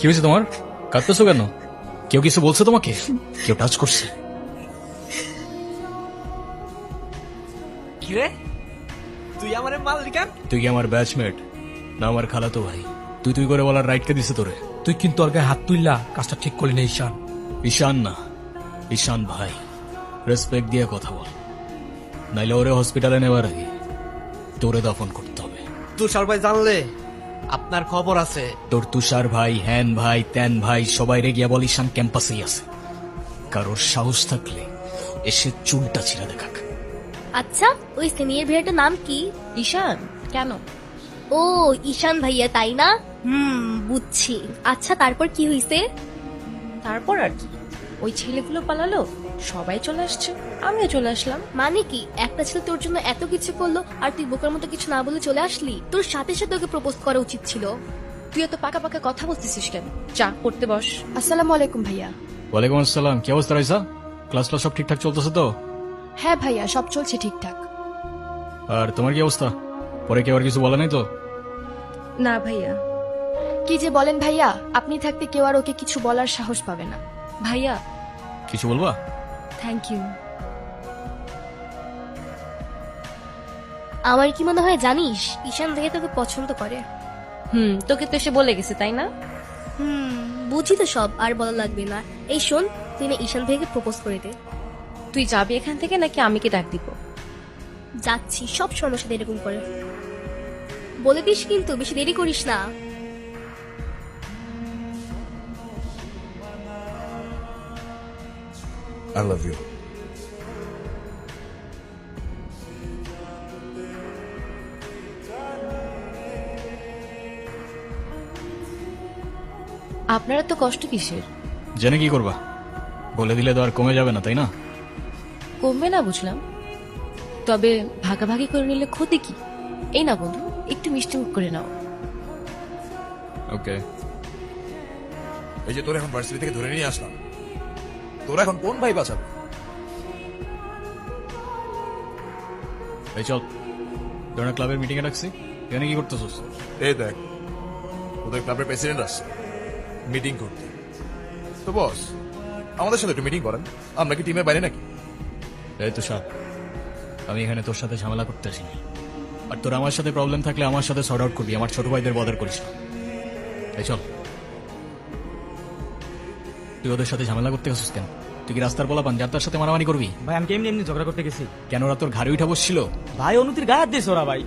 হয়েছে তোমার? কাঁদতেছো কেন? কেউ কিছু বলছে তোমাকে? কেউ টাচ করছে? কি রে, তুই আমার মাল কেন? তুই কি আমার ব্যাচমেট না আমার খালাতো ভাই? তুই তুই করে বলার রাইট কে দিছে তোরে? তুই কিন্তু ওর গায়ে হাত তুললা, কাজটা ঠিক করলি না ঈশান। ঈশান না, ঈশান ভাই। রেসপেক্ট দিয়ে কথা বল, নাইলে ওরে হসপিটালে নেবার আগে তোরে দফন করতে হবে। তুষার ভাই জানলে আপনার খবর আছে। তোর তুষার ভাই, হ্যান ভাই, ত্যান ভাই, সবাই রে গিয়া বল ঈশান ক্যাম্পাসেই আছে। কারোর সাহস থাকলে এসে চুলটা ছিঁড়া দেখাক। আচ্ছা, ওই সিনিয়র ভাইয়াটার নাম কি? ঈশান কেন? ও ঈশান ভাইয়া, তাই না? বুঝছি। আচ্ছা, তারপর কি হইছে? তারপর আর কি, ওই ছেলেগুলো পালালো, সবাই চলে আসছে, আমিও চলে আসলাম। মানে কি, একটা ছেলে তোর জন্য এত কিছু করলো আর তুই বোকার মতো কিছু না বলে চলে আসলি? তোর সাথে সাথে ওকে প্রপোজ করা উচিত ছিল। তুই এত পাকা পাকা কথা বলতেছিস কেন? চা পড়তে বস। আসসালামু আলাইকুম ভাইয়া। ওয়ালাইকুম আসসালাম। কি অবস্থা রাইসা? ক্লাস সব ঠিকঠাক চলতেছে তো? হ্যাঁ ভাইয়া, সব চলছে ঠিকঠাক। আর তোমার কি অবস্থা? পরে কেউ আর কিছু বলে নাই তো? না ভাইয়া। কি যে বলেন ভাইয়া, আপনি থাকতে কেউ আর ওকে কিছু বলার সাহস পাবে না। ভাইয়া কিছু বলবা? Thank you. আমার কি মনে হয় জানিস, ঈশান ভাইয়া তোকে পছন্দ করে। তোকে তো এসে বলে গেছে তাই না? বুঝি তো সব, আর বলা লাগবে না। এই শোন, তুই না ঈশান ভাইয়াকে প্রপোজ করে দে। তুই যাবি এখান থেকে নাকি আমি কি ডাক দিব? যাচ্ছি, সব সময় সাথে এরকম করে বলে দিস, কিন্তু বেশি দেরি করিস না। I love you. আপনারা তো কষ্ট কিসের? জেনে কি করবা? বলে দিলে তো আর কমে যাবে না, তাই না? কমবে না বুঝলাম, তবে ভাগাভাগি করে নিলে ক্ষতি কি? এই না বন্ধু, একটু মিষ্টি মুখ করে নাও। ওকে। এই যে তোর এখন ভার্সিটি থেকে ধরে নিয়ে আসলাম, তোর এখন কোন ভাই বাঁচাবে? এই চল, তোর না ক্লাবের মিটিং এ ডাকছি, এখানে কি করতেছিস? এই দেখ, তোদের ক্লাবের প্রেসিডেন্ট আসছে মিটিং করতে। তো বস, আমাদের সাথে একটু মিটিং করেন। আমরা কি টিমের বাইরে নাকি? এই তো সাপ, আমি এখানে তোর সাথে ঝামেলা করতে আসিনি। আর তোর আমার সাথে প্রবলেম থাকলে আমার সাথে সর্ট আউট করবি, আমার ছোট ভাইদের বদার করিস না। এই চল। তুই ওদের সাথে ঝামেলা করতে গেছিস কেন? তুই কি রাস্তার বলা পান যার তার সাথে মারামারি করবি? ভাই আমি এমনি ঝগড়া করতে গেছি। কেন ওরা তোর ঘাড়ে উঠা বসছিল? ভাই অনুতির গায়ে হাত দিয়েছে ওরা ভাই।